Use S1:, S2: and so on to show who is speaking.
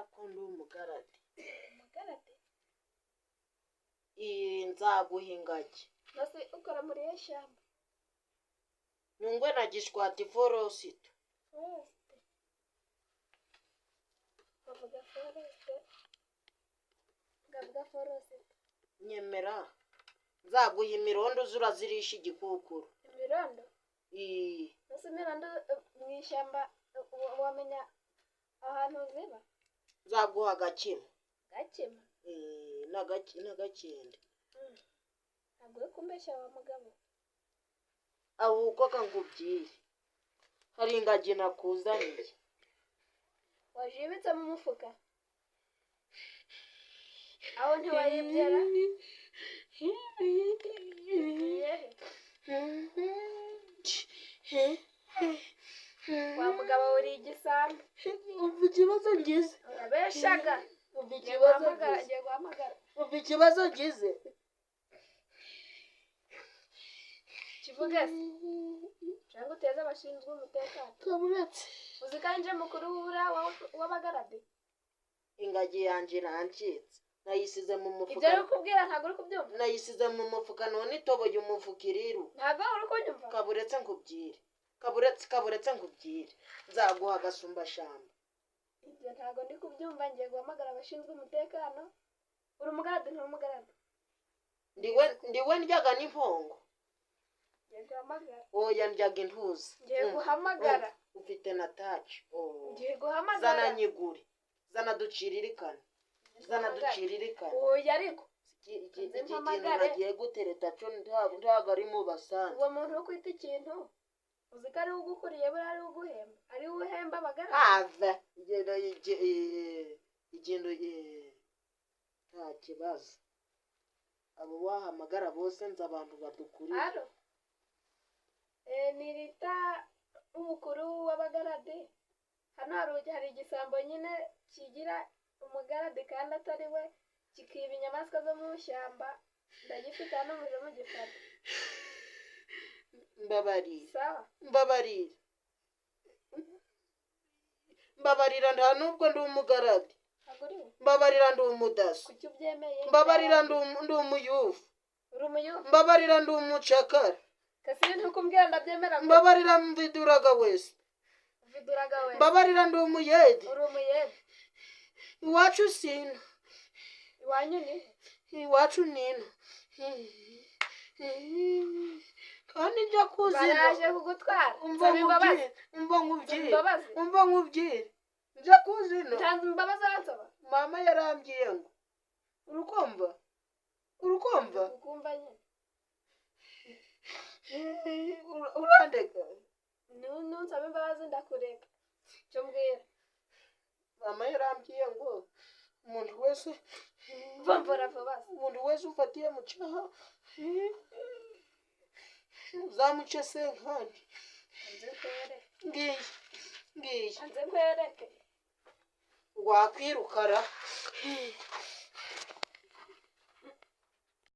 S1: kubera ko ndi umugarade.
S2: Umugarade?
S1: Nzaguha ingagi.
S2: Nose ukora muri iyo shyamba?
S1: Nyungwe na Gishwati forest.
S2: Bavuga forest.
S1: Nyemera. Nzaguha imirondo zurazirisha igikukuru.
S2: Imirondo? Nose imirondo mu ishyamba wamenya ahantu ziba?
S1: Nzaguha Gakima.
S2: Gakima?
S1: N'Agakende.
S2: Ntabwo uri kumbeshya wa mugabo.
S1: Ahubwo nkubwire. Hari ingagi nakuzaniye.
S2: Wajibitse mu mufuka? Aho ntiwayibyera? Wa mugabo uri igisambo.
S1: Umva ikibazo ngize.
S2: Urabeshaga.
S1: Umva ikibazo ngize. Kivuge se.
S2: Cyangwa uteze abashinzwe umutekano.
S1: Kaburetse.
S2: Uzi ko nje mukuru w'abagarade?
S1: Ingagi yanjye irancitse. Nayisize mu mufuka.
S2: Ibyo uri kubwira ntabwo uri kubyumva?
S1: Nayisize mu mufuka none itoboye umufuka iriru.
S2: Ntabwo uri kunyumva?
S1: Kaburetse nkubwire. Nzaguha agasumbashamba.
S2: Ibyo ntabwo ndi kubyumva, ngiye guhamagara abashinzwe umutekano. Uri umugarade nturi umugarade?
S1: Ndiwe ndyaga n'impongo.
S2: Ngiye guhamagara.
S1: Oya ndyaga intuzi.
S2: Ngiye guhamagara.
S1: Ufite na taci.
S2: Ngiye guhamagara.
S1: Zana nyiguri. Zana duciririkane.
S2: Oya ariko.
S1: Ikintu nagiye gutereta cyo ntabwo ari mu basanzwe.
S2: Uwo muntu uri kwita ikintu uzi ko ari ugukuriye buriya ari uguhemba? Ari uhemba abagarade?
S1: Ave. Nta kibazo. Abo wahamagara bose nzi abantu badukuriye.
S2: Alo. Ni Rita umukuru w'abagarade. Hano hari igisambo nyine kigira umugarade kandi atari we, kikiba inyamaswa zo mu ishyamba. Ndagifite hano muje mugifata.
S1: Mbabarira nta nubwo ndi umugarade. Mbabarira ndi umudaso.
S2: Kuki ubyemeye?
S1: Mbabarira ndi umuyufu.
S2: Uri umuyufu?
S1: Mbabarira ndi umucakara.
S2: Kasi ntukumbwira ndabyemera.
S1: Mbabarira mviduraga wese. Mbabarira ndi umuyede.
S2: Uri umuyede?
S1: Iwacu sino.
S2: Iwanyu ni?
S1: Iwacu nino. Kandi njya kuzina.
S2: Baraje kugutwara.
S1: Umva nkubwire. Njya kuzina.
S2: Ntanze imbabazi aransaba.
S1: Mama yarambwiye ngo. Urukumva?
S2: Ukumva nyine.
S1: Urandeka.
S2: Nunsaba imbabazi ndakureka. Cyo mbwira.
S1: Mama yarambwiye ngo umuntu wese ufatiye mu cyaha uzamuce senkani. Ngiye.
S2: Anze nkwereke.
S1: Wakwirukara.